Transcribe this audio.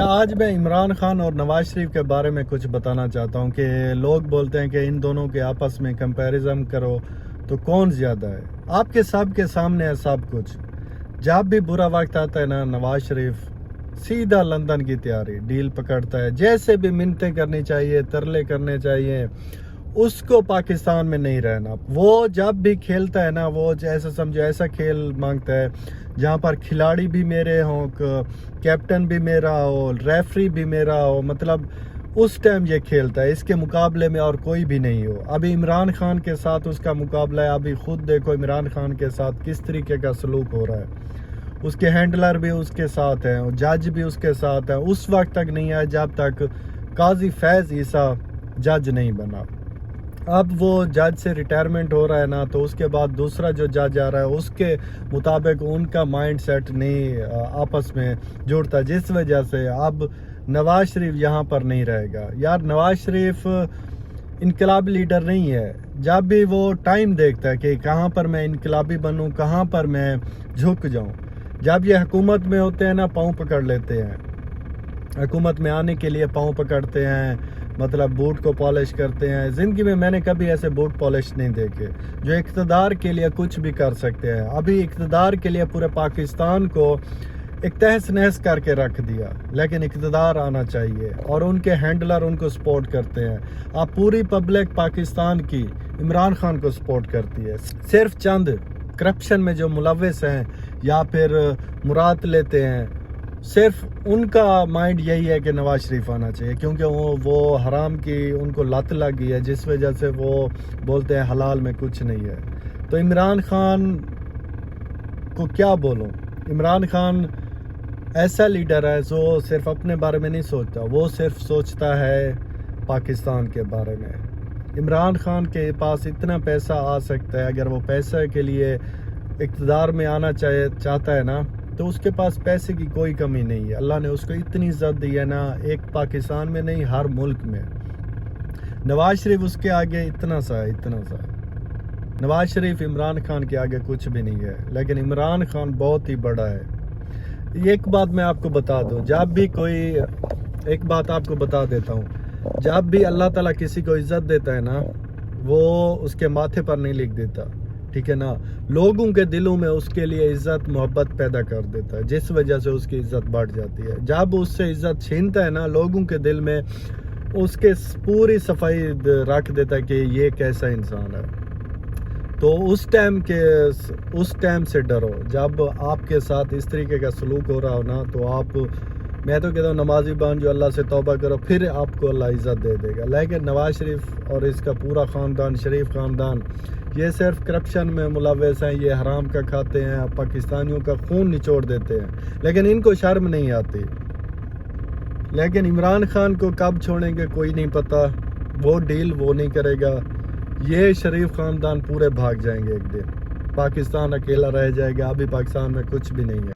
آج میں عمران خان اور نواز شریف کے بارے میں کچھ بتانا چاہتا ہوں کہ لوگ بولتے ہیں کہ ان دونوں کے آپس میں کمپیریزن کرو تو کون زیادہ ہے۔ آپ کے سب کے سامنے ہے سب کچھ۔ جب بھی برا وقت آتا ہے نا، نواز شریف سیدھا لندن کی تیاری، ڈیل پکڑتا ہے۔ جیسے بھی منتیں کرنی چاہیے، ترلے کرنے چاہیے، اس کو پاکستان میں نہیں رہنا۔ وہ جب بھی کھیلتا ہے نا، وہ ایسا سمجھو ایسا کھیل مانگتا ہے جہاں پر کھلاڑی بھی میرے ہوں، کیپٹن بھی میرا ہو، ریفری بھی میرا ہو، مطلب اس ٹائم یہ کھیلتا ہے۔ اس کے مقابلے میں اور کوئی بھی نہیں ہو۔ ابھی عمران خان کے ساتھ اس کا مقابلہ ہے۔ ابھی خود دیکھو عمران خان کے ساتھ کس طریقے کا سلوک ہو رہا ہے۔ اس کے ہینڈلر بھی اس کے ساتھ ہیں، جج بھی اس کے ساتھ ہیں۔ اس وقت تک نہیں آیا جب تک قاضی فیض عیسیٰ جج نہیں بنا۔ اب وہ جج سے ریٹائرمنٹ ہو رہا ہے نا، تو اس کے بعد دوسرا جو جج آ رہا ہے اس کے مطابق ان کا مائنڈ سیٹ نہیں آپس میں جڑتا، جس وجہ سے اب نواز شریف یہاں پر نہیں رہے گا۔ یار نواز شریف انقلابی لیڈر نہیں ہے۔ جب بھی وہ ٹائم دیکھتا ہے کہ کہاں پر میں انقلابی بنوں، کہاں پر میں جھک جاؤں۔ جب یہ حکومت میں ہوتے ہیں نا، پاؤں پکڑ لیتے ہیں۔ حکومت میں آنے کے لیے پاؤں پکڑتے ہیں، مطلب بوٹ کو پالش کرتے ہیں۔ زندگی میں نے کبھی ایسے بوٹ پالش نہیں دیکھے جو اقتدار کے لیے کچھ بھی کر سکتے ہیں۔ ابھی اقتدار کے لیے پورے پاکستان کو ایک تہس نہس کر کے رکھ دیا، لیکن اقتدار آنا چاہیے، اور ان کے ہینڈلر ان کو سپورٹ کرتے ہیں۔ اب پوری پبلک پاکستان کی عمران خان کو سپورٹ کرتی ہے۔ صرف چند کرپشن میں جو ملوث ہیں یا پھر مراد لیتے ہیں، صرف ان کا مائنڈ یہی ہے کہ نواز شریف آنا چاہیے، کیونکہ وہ حرام کی ان کو لت لگ گئی ہے، جس وجہ سے وہ بولتے ہیں حلال میں کچھ نہیں ہے۔ تو عمران خان کو کیا بولوں؟ عمران خان ایسا لیڈر ہے جو صرف اپنے بارے میں نہیں سوچتا، وہ صرف سوچتا ہے پاکستان کے بارے میں۔ عمران خان کے پاس اتنا پیسہ آ سکتا ہے، اگر وہ پیسے کے لیے اقتدار میں آنا چاہتا ہے نا، تو اس کے پاس پیسے کی کوئی کمی نہیں ہے۔ اللہ نے اس کو اتنی عزت دی ہے نا، ایک پاکستان میں نہیں ہر ملک میں۔ نواز شریف اس کے آگے اتنا سا ہے۔ نواز شریف عمران خان کے آگے کچھ بھی نہیں ہے، لیکن عمران خان بہت ہی بڑا ہے۔ ایک بات میں آپ کو بتا دوں، ایک بات آپ کو بتا دیتا ہوں، جب بھی اللہ تعالیٰ کسی کو عزت دیتا ہے نا، وہ اس کے ماتھے پر نہیں لکھ دیتا، ٹھیک ہے نا، لوگوں کے دلوں میں اس کے لیے عزت محبت پیدا کر دیتا ہے، جس وجہ سے اس کی عزت بڑھ جاتی ہے۔ جب اس سے عزت چھینتا ہے نا، لوگوں کے دل میں اس کے پوری صفائی رکھ دیتا ہے کہ یہ کیسا انسان ہے۔ تو اس ٹائم سے ڈرو۔ جب آپ کے ساتھ اس طریقے کا سلوک ہو رہا ہو نا، تو میں تو کہتا ہوں نمازی بن جو، اللہ سے توبہ کرو، پھر آپ کو اللہ عزت دے دے گا۔ لیکن نواز شریف اور اس کا پورا خاندان، شریف خاندان، یہ صرف کرپشن میں ملوث ہیں، یہ حرام کا کھاتے ہیں، پاکستانیوں کا خون نچوڑ دیتے ہیں، لیکن ان کو شرم نہیں آتی۔ لیکن عمران خان کو کب چھوڑیں گے کوئی نہیں پتا، وہ ڈیل وہ نہیں کرے گا۔ یہ شریف خاندان پورے بھاگ جائیں گے ایک دن، پاکستان اکیلا رہ جائے گا۔ ابھی پاکستان میں کچھ بھی نہیں ہے۔